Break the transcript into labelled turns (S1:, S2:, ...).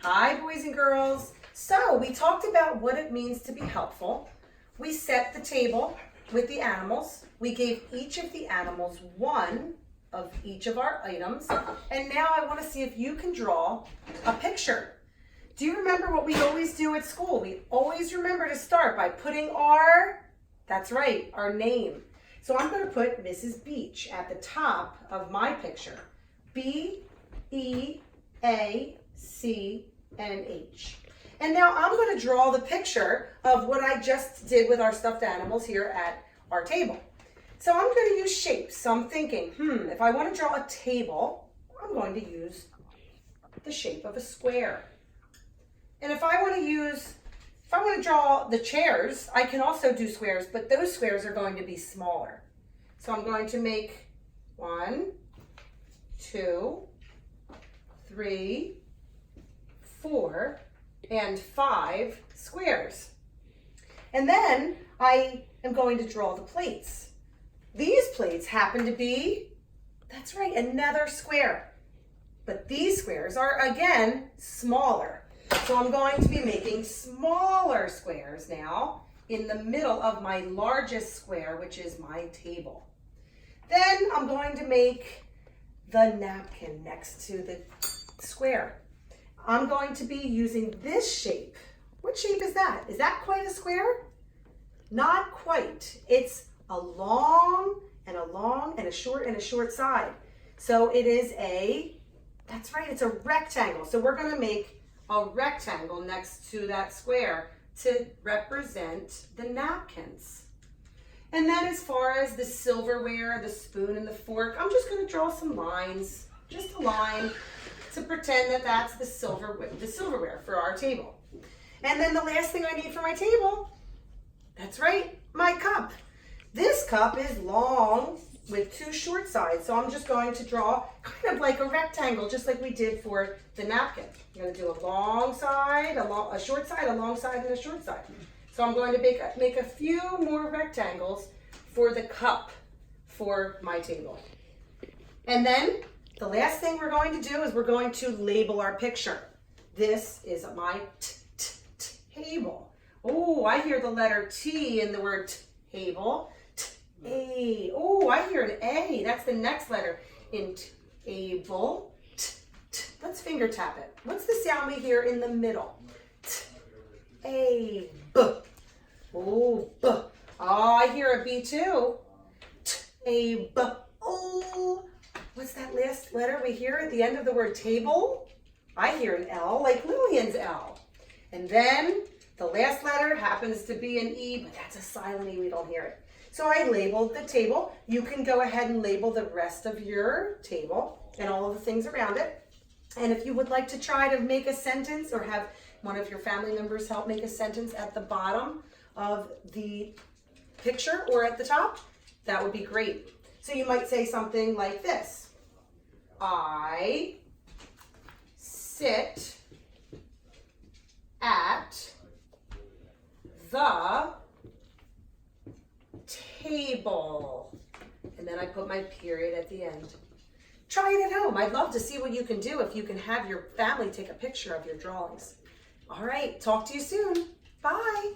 S1: Hi, boys and girls. So we talked about what it means to be helpful. We set the table with the animals. We gave each of the animals one of each of our items. And now I want to see if you can draw a picture. Do you remember what we always do at school? We always remember to start by putting that's right, our name. So I'm going to put Mrs. Beach at the top of my picture. B-E-A-C-N-H. And now I'm going to draw the picture of what I just did with our stuffed animals here at our table. So I'm going to use shapes. So I'm thinking, if I want to draw a table, I'm going to use the shape of a square. And if I want to draw the chairs, I can also do squares, but those squares are going to be smaller. So I'm going to make 1, 2, 3, 4, and 5 squares. And then I am going to draw the plates. These plates happen to be, that's right, another square. But these squares are, again, smaller. So I'm going to be making smaller squares now in the middle of my largest square, which is my table. Then I'm going to make the napkin next to the square. I'm going to be using this shape. What shape is that? Is that quite a square? Not quite. It's a long and a short side. So it is that's right, it's a rectangle. So we're going to make a rectangle next to that square to represent the napkins. And then as far as the silverware, the spoon and the fork, I'm just going to draw some lines, just a line, to pretend that that's the silverware for our table. And then the last thing I need for my table, that's right, my cup. This cup is long with 2 short sides, so I'm just going to draw kind of like a rectangle, just like we did for the napkin. I'm going to do a long side, a short side, a long side, and a short side. So I'm going to make a few more rectangles for the cup for my table. And then the last thing we're going to do is we're going to label our picture. This is my table. Oh, I hear the letter T in the word table. A. Oh, I hear an A. That's the next letter in table. Let's finger tap it. What's the sound we hear in the middle? A. B. Oh, B. Oh, I hear a B too. A. B. Oh. What's that last letter we hear at the end of the word table? I hear an L, like Lillian's L. And then the last letter happens to be an E, but that's a silent E, we don't hear it. So I labeled the table. You can go ahead and label the rest of your table and all of the things around it. And if you would like to try to make a sentence or have one of your family members help make a sentence at the bottom of the picture or at the top, that would be great. So you might say something like this. I sit at the table. And then I put my period at the end. Try it at home. I'd love to see what you can do if you can have your family take a picture of your drawings. All right, talk to you soon. Bye.